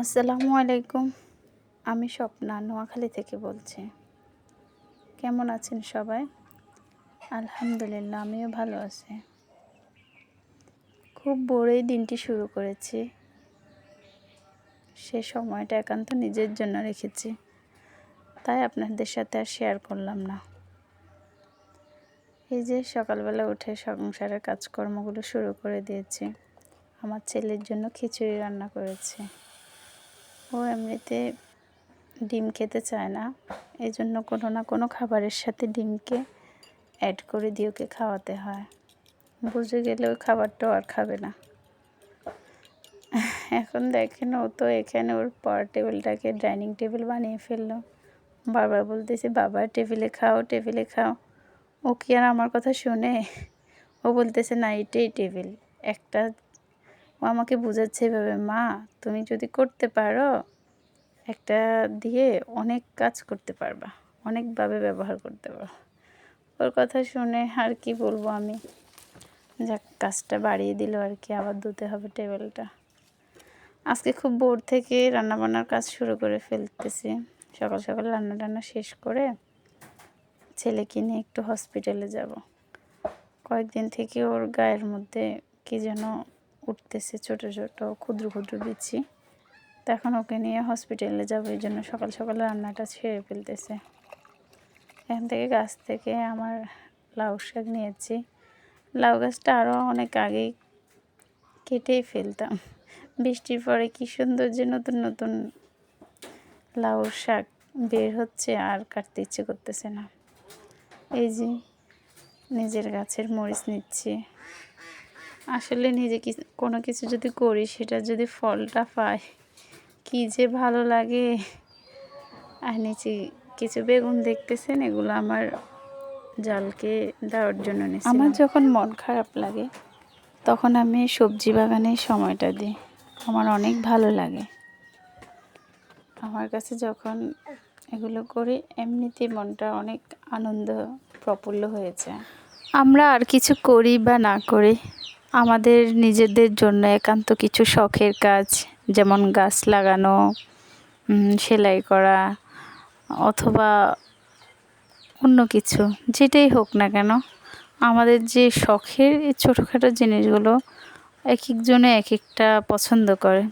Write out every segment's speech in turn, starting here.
আসসালামু আলাইকুম। আমি স্বপ্না নোয়াখালী থেকে বলছি। কেমন আছেন সবাই? আলহামদুলিল্লাহ, আমিও ভালো আছি। খুব ভোরেই দিনটি শুরু করেছি। সে সময়টা একান্ত নিজের জন্য রেখেছি, তাই আপনাদের সাথে আর শেয়ার করলাম না। এই যে সকালবেলা উঠে সংসারের কাজকর্মগুলো শুরু করে দিয়েছি। আমার ছেলের জন্য খিচুড়ি রান্না করেছি। ও এমনিতে ডিম খেতে চায় না, এই জন্য কোনো না কোনো খাবারের সাথে ডিমকে অ্যাড করে দিয়ে ওকে খাওয়াতে হয়। বুঝে গেলে ওই খাবারটাও আর খাবে না। এখন দেখেন, ও তো এখানে ওর পড়ার টেবিলটাকে ডাইনিং টেবিল বানিয়ে ফেললো। বারবার বলতেছে, বাবা টেবিলে খাও, টেবিলে খাও। ও কি আর আমার কথা শুনে? ও বলতেছে, না এটাই টেবিল একটা। ও আমাকে বোঝাচ্ছে এভাবে, মা তুমি যদি করতে পারো একটা দিয়ে অনেক কাজ করতে পারবা, অনেকভাবে ব্যবহার করতে পারো। ওর কথা শুনে আর কি বলবো আমি, যাক কাজটা বাড়িয়ে দিল আর কি। আবার ধুতে হবে টেবিলটা। আজকে খুব ভোর থেকে রান্নাবান্নার কাজ শুরু করে ফেলতেছি। সকাল সকাল রান্না শেষ করে ছেলেকে নিয়ে একটু হসপিটালে যাব। কয়েকদিন থেকে ওর গায়ের মধ্যে কী যেন উঠতেছে, ছোট ছোট ক্ষুদ্র ক্ষুদ্র বিচ্ছি। তখন ওকে নিয়ে হসপিটালে যাবো, এই জন্য সকাল সকাল রান্নাটা ছেড়ে ফেলতেছে। এখান থেকে গাছ থেকে আমার লাউ শাক নিয়েছি। লাউ গাছটা আরও অনেক আগেই কেটেই ফেলতাম। বৃষ্টির পরে কী সুন্দর যে নতুন নতুন লাউ শাক বের হচ্ছে, আর কাটতে ইচ্ছে করতেছে না। এই যে নিজের গাছের মরিচ নিচ্ছি। আসলে নিজে কোনো কিছু যদি করি, সেটা যদি ফলটা পাই, কী যে ভালো লাগে। আর নিচে কিছু বেগুন দেখতেছেন, এগুলো আমার জালকে দেওয়ার জন্য নিচ্ছি। আমার যখন মন খারাপ লাগে তখন আমি সবজি বাগানে সময়টা দিই। আমার অনেক ভালো লাগে। আমার কাছে যখন এগুলো করি, এমনিতেই মনটা অনেক আনন্দ প্রফুল্ল হয়েছে। আমরা আর কিছু করি বা না করি, আমাদের নিজেদের জন্য একান্ত কিছু শখের কাজ, যেমন গাছ লাগানো, সেলাই করা, অথবা অন্য কিছু, যেটাই হোক না কেন, আমাদের যে শখের এই ছোটোখাটো জিনিসগুলো এক একজনে এক একটা পছন্দ করে।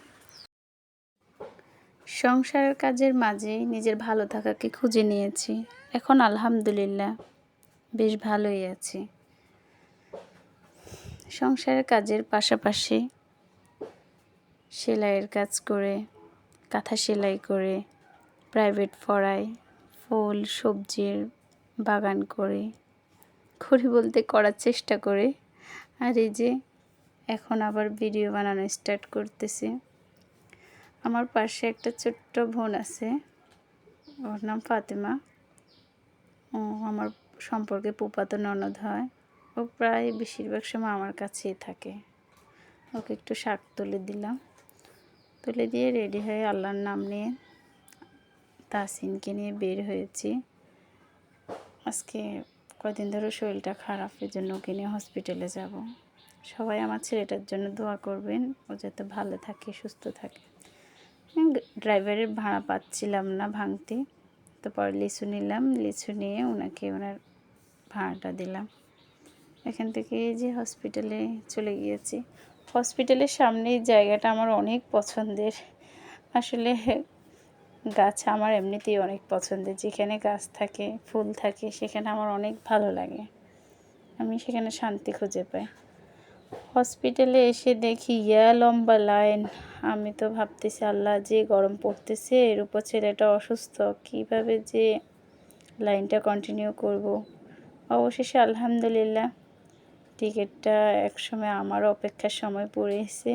সংসারের কাজের মাঝে নিজের ভালো থাকাকে খুঁজে নিয়েছি। এখন আলহামদুলিল্লাহ বেশ ভালোই আছি। সংসারের কাজের পাশাপাশি সেলাইয়ের কাজ করে, কাঁথা সেলাই করে, প্রাইভেট পড়াই, ফুল সবজির বাগান করি বলতে করার চেষ্টা করি। আর এই যে এখন আবার ভিডিও বানানো স্টার্ট করতেছি। আমার পাশে একটা ছোট্ট বোন আছে, ওর নাম ফাতেমা। ও আমার সম্পর্কে ফুফাতো ননদ হয়। ও প্রায় বেশিরভাগ সময় আমার কাছেই থাকে। ওকে একটু শাক তুলে দিলাম, তুলে দিয়ে রেডি হয়ে আল্লাহর নাম নিয়ে তাসিনকে নিয়ে বের হয়েছি। আজকে কয়দিন ধরে শরীরটা খারাপ, এই জন্য ওকে নিয়ে হসপিটালে যাব। সবাই আমার ছেলেটার জন্য দোয়া করবেন, ও যাতে ভালো থাকে, সুস্থ থাকে। ড্রাইভারের ভাড়া পাচ্ছিলাম না ভাঙতে, তো পরে লিচু নিলাম, লিচু নিয়ে ওনাকে ওনার ভাড়াটা দিলাম। এখান থেকে যে হসপিটালে চলে গিয়েছি। হসপিটালের সামনে এই জায়গাটা আমার অনেক পছন্দের। আসলে গাছ আমার এমনিতেই অনেক পছন্দের। যেখানে গাছ থাকে, ফুল থাকে, সেখানে আমার অনেক ভালো লাগে। আমি সেখানে শান্তি খুঁজে পাই। হসপিটালে এসে দেখি লম্বা লাইন। আমি তো ভাবতেছি, আল্লাহ যে গরম পড়তেছে, এর উপর ছেলেটা অসুস্থ, কীভাবে যে লাইনটা কন্টিনিউ করব। অবশেষে আলহামদুলিল্লাহ টিকিটটা একসময় আমারও অপেক্ষার সময় পড়েছে।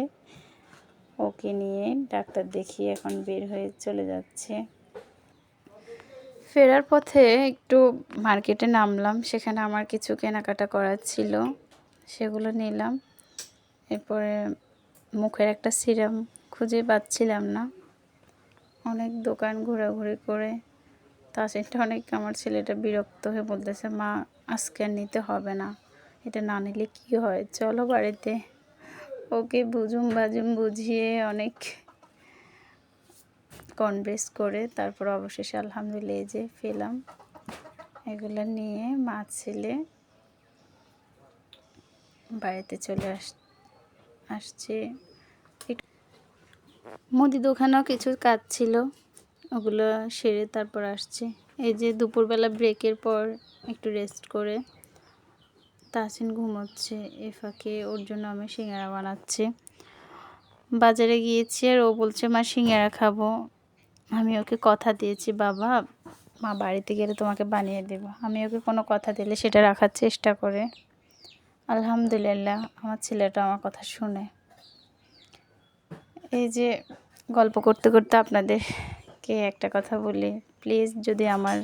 ওকে নিয়ে ডাক্তার দেখিয়ে এখন বের হয়ে চলে যাচ্ছে। ফেরার পথে একটু মার্কেটে নামলাম, সেখানে আমার কিছু কেনাকাটা করার ছিল, সেগুলো নিলাম। এরপরে মুখের একটা সিরাম খুঁজে পাচ্ছিলাম না, অনেক দোকান ঘোরাঘুরি করে তাসিনটা অনেক, আমার ছেলেটা বিরক্ত হয়ে বলতেছে, মা আজকে আর নিতে হবে না, এটা না নিলে কী হয়, চলো বাড়িতে। ওকে বুঝুম বাজুম বুঝিয়ে অনেক কর্নব্রেস করে তারপর অবশেষে আলহামদুলিল্লাহ এই যে পেলাম। এগুলো নিয়ে মা ছেলে বাড়িতে চলে আসছে। মুদি দোকানেও কিছু কাজ ছিল, ওগুলো সেরে তারপর আসছে। এই যে দুপুরবেলা ব্রেকের পর একটু রেস্ট করে তাসিন ঘুমোচ্ছে, এ ফাঁকে ওর জন্য আমি সিঙ্গারা বানাচ্ছি। বাজারে গিয়েছি আর ও বলছে মা সিঙ্গারা খাবো। আমি ওকে কথা দিয়েছি বাবা মা বাড়িতে গেলে তোমাকে বানিয়ে দেব। আমি ওকে কোনো কথা দিলে সেটা রাখার চেষ্টা করে। আলহামদুলিল্লাহ আমার ছেলেটা আমার কথা শুনে। এই যে গল্প করতে করতে আপনাদেরকে একটা কথা বলি, প্লিজ যদি আমার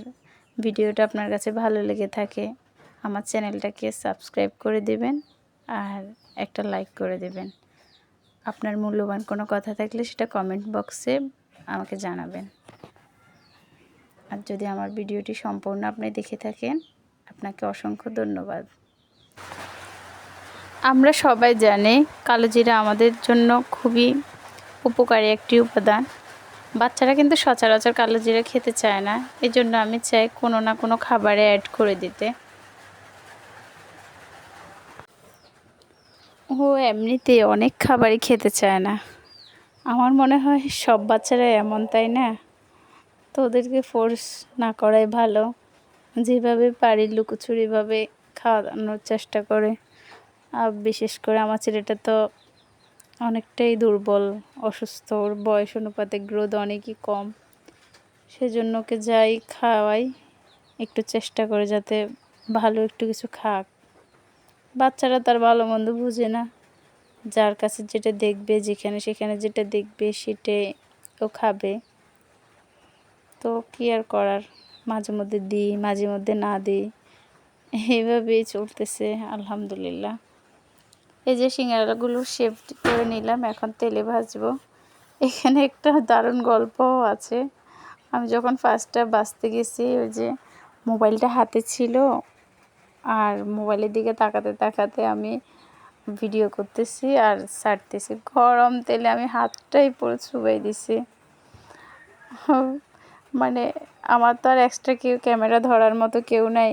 ভিডিওটা আপনার কাছে ভালো লেগে থাকে আমার চ্যানেলটাকে সাবস্ক্রাইব করে দেবেন আর একটা লাইক করে দেবেন। আপনার মূল্যবান কোনো কথা থাকলে সেটা কমেন্ট বক্সে আমাকে জানাবেন। আর যদি আমার ভিডিওটি সম্পূর্ণ আপনি দেখে থাকেন আপনাকে অসংখ্য ধন্যবাদ। আমরা সবাই জানি কালো জিরা আমাদের জন্য খুবই উপকারী একটি উপাদান। বাচ্চারা কিন্তু সচরাচর কালো জিরা খেতে চায় না, এই জন্য আমি চাই কোনো না কোনো খাবারে অ্যাড করে দিতে। ও এমনিতে অনেক খাবারই খেতে চায় না। আমার মনে হয় সব বাচ্চারা এমন, তাই না? তো ওদেরকে ফোর্স না করাই ভালো। যেভাবে পারি লুকোচুরিভাবে খাওয়ানোর চেষ্টা করে। আর বিশেষ করে আমার ছেলেটা তো অনেকটাই দুর্বল, অসুস্থ, ওর বয়স অনুপাতে গ্রোথ অনেকই কম। সেজন্য ওকে যাই খাওয়াই একটু চেষ্টা করে যাতে ভালো একটু কিছু খাক। বাচ্চারা তার ভালো মন্দ বুঝে না, যার কাছে যেটা দেখবে যেখানে সেখানে যেটা দেখবে সেটাই ও খাবে। তো কী আর করার, মাঝে মধ্যে দিই মাঝে মধ্যে না দিই, এইভাবেই চলতেছে আলহামদুলিল্লাহ। এই যে সিঙ্গারাগুলো শেপ করে নিলাম, এখন তেলে ভাজবো। এখানে একটা দারুণ গল্পও আছে। আমি যখন ফার্স্টটা ভাজতে গেছি ওই যে মোবাইলটা হাতে ছিল আর মোবাইলের দিকে তাকাতে তাকাতে আমি ভিডিও করতেছি আর ছাড়তেছি, গরম তেলে আমি হাতটাই পুরো চুবাই দিছি। মানে আমার তো আর এক্সট্রা কেউ ক্যামেরা ধরার মতো কেউ নাই,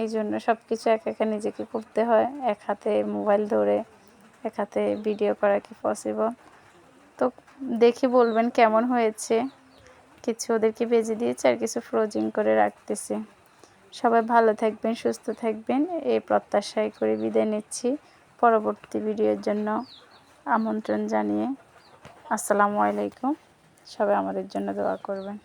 এই জন্য সব কিছু একা একা নিজেকে করতে হয়। এক হাতে মোবাইল ধরে এক হাতে ভিডিও করা কি পসিবল? তো দেখে বলবেন কেমন হয়েছে। কিছু ওদেরকে ভেজে দিয়েছি আর কিছু ফ্রোজিং করে রাখতেছি। সবাই ভালো থাকবেন, সুস্থ থাকবেন এই প্রত্যাশাই করে বিদায় নিচ্ছি। পরবর্তী ভিডিওর জন্য আমন্ত্রণ জানিয়ে আসসালামু আলাইকুম। সবাই আমাদের জন্য দোয়া করবেন।